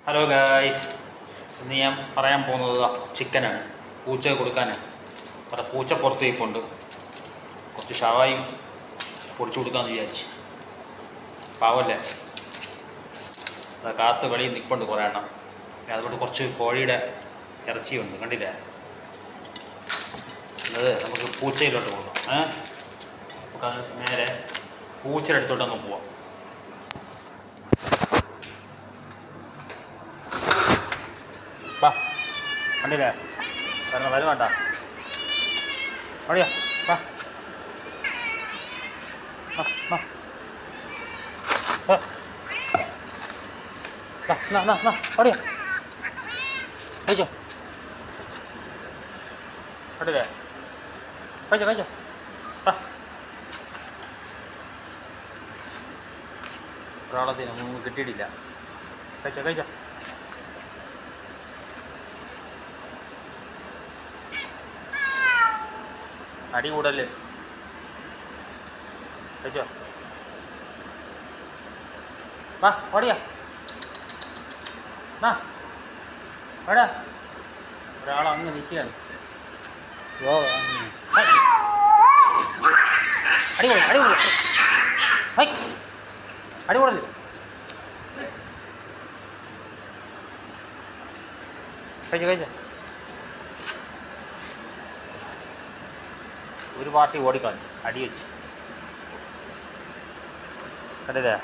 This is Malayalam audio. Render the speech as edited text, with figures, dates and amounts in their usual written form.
ഹലോ ഗായ്സ്, ഇന്ന് ഞാൻ പറയാൻ പോകുന്നത് ചിക്കനാണ്. പൂച്ച കൊടുക്കാനാണ്. അവിടെ പൂച്ച പുറത്ത് ഇരിപ്പുണ്ട്. കുറച്ച് ഷവായും പൊടിച്ചു കൊടുക്കാമെന്ന് വിചാരിച്ച്. പാവല്ലേ, അത് കാത്ത് വെളിയിൽ നിൽപ്പുണ്ട് കുറേ എണ്ണം. അതുകൊണ്ട് കുറച്ച് കോഴിയുടെ ഇറച്ചിയുണ്ട്, കണ്ടില്ലേ? അത് നമുക്ക് പൂച്ചയിലോട്ട് പോകാം. നമുക്ക് നേരെ പൂച്ചയുടെ അടുത്തോട്ട് അങ്ങ് പോവാം. വാ, കണ്ടില്ലേ? കാരണം വരും വേണ്ട. അടിയാ വാ, അടിയാ കഴിച്ചോ, കണ്ടില്ലേ? കഴിച്ചോ കഴിച്ചോ. ഒരാളത്തിന് ഒന്നും കിട്ടിയിട്ടില്ല. കഴിച്ചോ കഴിച്ചോ. അടി കൂടല്ലേ, കഴിച്ചോ. വാ ഓടിയാ, എടാ ഒരാൾ അങ്ങ് നിൽക്കുകയാണ്. അടിപൊളി അടിപൊളി അടിപൊളി. കഴിച്ചോ കഴിച്ചോ. ഒരു പാർട്ടി ഓടിക്കളഞ്ഞു, അടി വെച്ച്, കണ്ടില്ലേ?